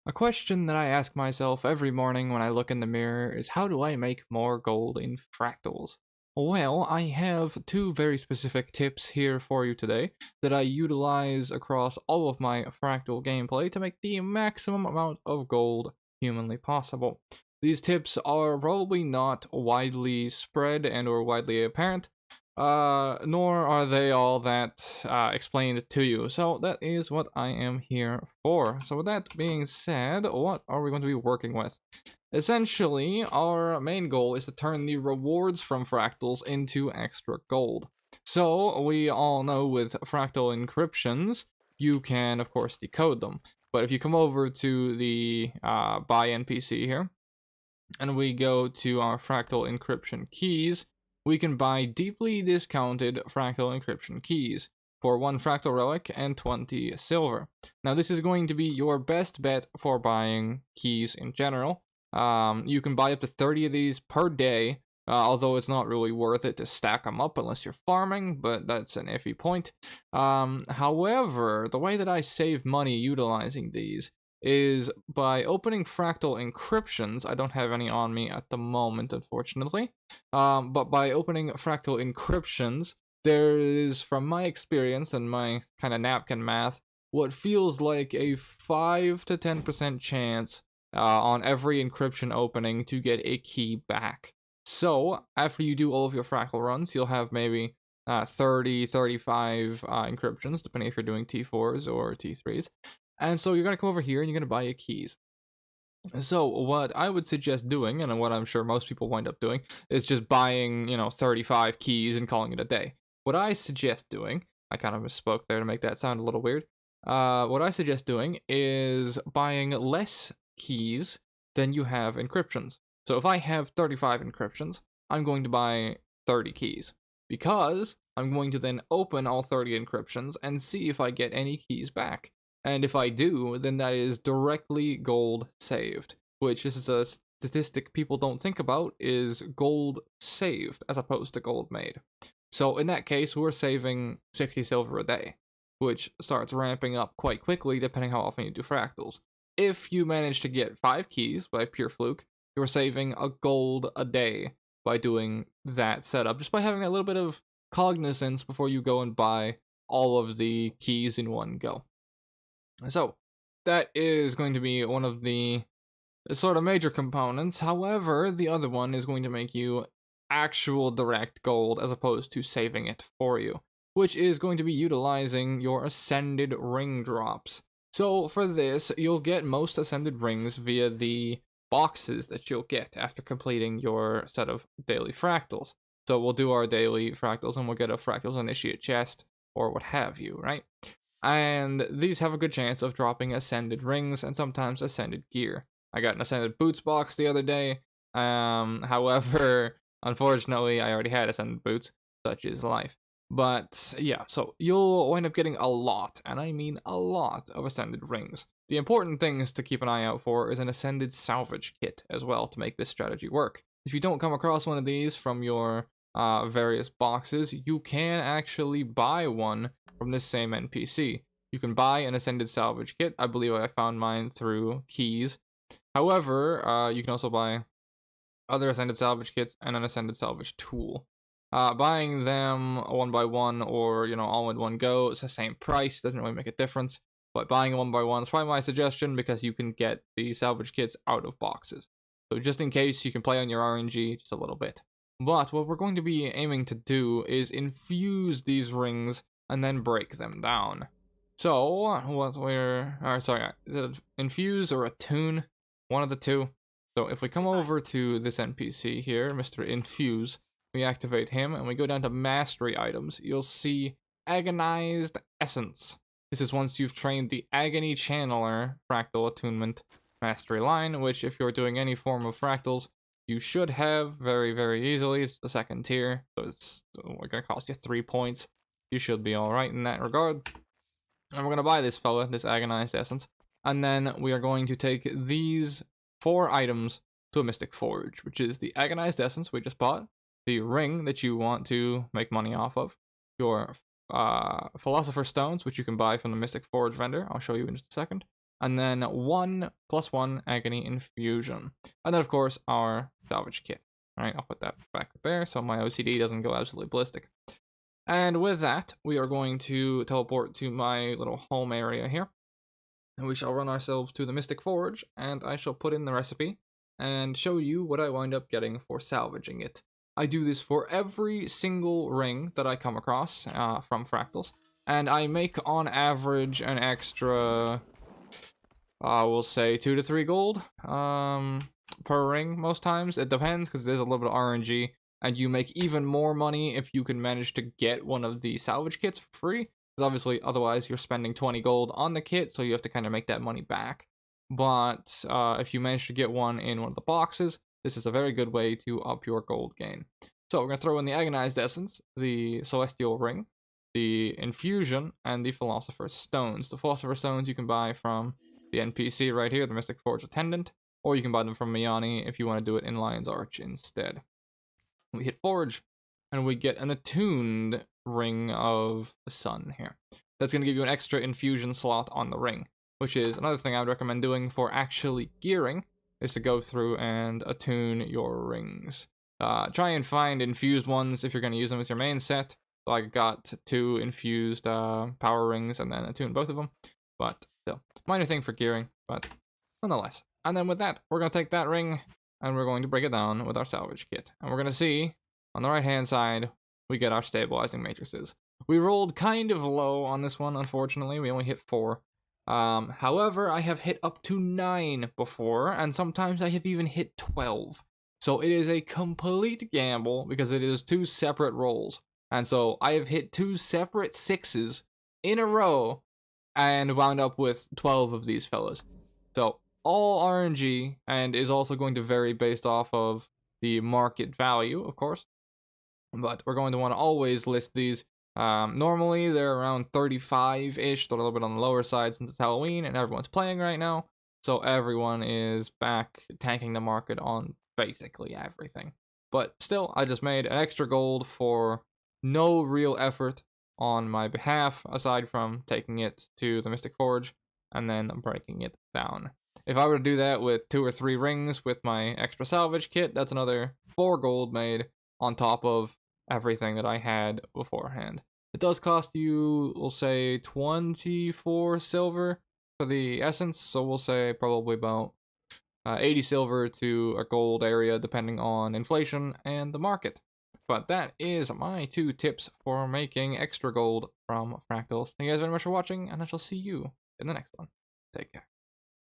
A question that I ask myself every morning when I look in the mirror is how do I make more gold in fractals? Well, I have two very specific tips here for you today that I utilize across all of my fractal gameplay to make the maximum amount of gold humanly possible. These tips are probably not widely spread and or widely apparent, nor are they all that explained to you. So that is what I am here for. So with that being said, what are we going to be working with? Essentially, our main goal is to turn the rewards from fractals into extra gold. So we all know with fractal encryptions, you can of course decode them. But if you come over to the buy NPC here, and we go to our fractal encryption keys, we can buy deeply discounted fractal encryption keys for 1 fractal relic and 20 silver. Now this is going to be your best bet for buying keys in general. You can buy up to 30 of these per day, although it's not really worth it to stack them up unless you're farming, but that's an iffy point. However, the way that I save money utilizing these is by opening fractal encryptions. I don't have any on me at the moment, unfortunately. But by opening fractal encryptions, there is, from my experience and my kind of napkin math, what feels like a 5 to 10% chance on every encryption opening to get a key back. So, after you do all of your fractal runs, you'll have maybe 30, 35 encryptions, depending if you're doing T4s or T3s. And so you're going to come over here and you're going to buy your keys. So what I would suggest doing, and what I'm sure most people wind up doing, is just buying, 35 keys and calling it a day. What I suggest doing, I kind of misspoke there to make that sound a little weird. What I suggest doing is buying less keys than you have encryptions. So if I have 35 encryptions, I'm going to buy 30 keys, because I'm going to then open all 30 encryptions and see if I get any keys back. And if I do, then that is directly gold saved, which is a statistic people don't think about, is gold saved as opposed to gold made. So in that case, we're saving 60 silver a day, which starts ramping up quite quickly depending how often you do fractals. If you manage to get 5 keys by pure fluke, you're saving a gold a day by doing that setup, just by having a little bit of cognizance before you go and buy all of the keys in one go. So that is going to be one of the sort of major components. However, the other one is going to make you actual direct gold as opposed to saving it for you, which is going to be utilizing your ascended ring drops. So for this, you'll get most ascended rings via the boxes that you'll get after completing your set of daily fractals. So we'll do our daily fractals and we'll get a fractals initiate chest or what have you, right? And these have a good chance of dropping ascended rings and sometimes ascended gear. I got an ascended boots box the other day. However, unfortunately, I already had ascended boots. Such is life. But yeah, so you'll wind up getting a lot, and I mean a lot, of ascended rings. The important things to keep an eye out for is an ascended salvage kit as well to make this strategy work. If you don't come across one of these from your various boxes, you can actually buy one from this same NPC. You can buy an ascended salvage kit. I believe I found mine through keys. However, you can also buy other ascended salvage kits and an ascended salvage tool. Buying them one by one or all in one go, it's the same price, doesn't really make a difference. But buying one by one is probably my suggestion because you can get the salvage kits out of boxes. So just in case, you can play on your RNG just a little bit. But what we're going to be aiming to do is infuse these rings and then break them down. So infuse or attune, one of the two. So if we come over to this NPC here, Mr. Infuse, we activate him and we go down to mastery items, you'll see agonized essence. This is once you've trained the agony channeler fractal attunement mastery line, which if you're doing any form of fractals, you should have very, very easily. It's the second tier, so it's going to cost you 3 points. You should be alright in that regard. And we're going to buy this fella, this agonized essence. And then we are going to take these 4 items to a mystic forge, which is the agonized essence we just bought, the ring that you want to make money off of, your philosopher's stones, which you can buy from the mystic forge vendor. I'll show you in just a second. and then 1+1 agony infusion. And then, of course, our salvage kit. Alright, I'll put that back there so my OCD doesn't go absolutely ballistic. And with that, we are going to teleport to my little home area here. And we shall run ourselves to the Mystic Forge, and I shall put in the recipe and show you what I wind up getting for salvaging it. I do this for every single ring that I come across from Fractals, and I make on average an extra, we'll say 2 to 3 gold per ring most times. It depends because there's a little bit of RNG, and you make even more money if you can manage to get one of the salvage kits for free. Because obviously, otherwise you're spending 20 gold on the kit, so you have to kind of make that money back. But if you manage to get one in one of the boxes, this is a very good way to up your gold gain. So we're going to throw in the Agonized Essence, the Celestial Ring, the Infusion, and the Philosopher's Stones. The Philosopher's Stones you can buy from the NPC right here, the Mystic Forge Attendant, or you can buy them from Miyani if you want to do it in Lion's Arch instead. We hit Forge, and we get an attuned Ring of the Sun here. That's going to give you an extra infusion slot on the ring, which is another thing I would recommend doing for actually gearing, is to go through and attune your rings. Try and find infused ones if you're going to use them as your main set. So I got 2 infused power rings and then attune both of them. But still, minor thing for gearing, but nonetheless. And then with that, we're going to take that ring and we're going to break it down with our salvage kit. And we're going to see, on the right-hand side, we get our stabilizing matrices. We rolled kind of low on this one, unfortunately. We only hit 4. However, I have hit up to 9 before, and sometimes I have even hit 12. So it is a complete gamble because it is 2 separate rolls. And so I have hit 2 separate 6s in a row and wound up with 12 of these fellas. So all RNG, and is also going to vary based off of the market value, of course. But we're going to want to always list these. Normally they're around 35-ish, they're a little bit on the lower side since it's Halloween and everyone's playing right now. So everyone is back tanking the market on basically everything. But still, I just made an extra gold for no real effort on my behalf, aside from taking it to the Mystic Forge and then breaking it down. If I were to do that with 2 or 3 rings with my extra salvage kit, that's another 4 gold made on top of everything that I had beforehand. It does cost you, we'll say, 24 silver for the essence, so we'll say probably about 80 silver to a gold area, depending on inflation and the market. But that is my 2 tips for making extra gold from Fractals. Thank you guys very much for watching, and I shall see you in the next one. Take care.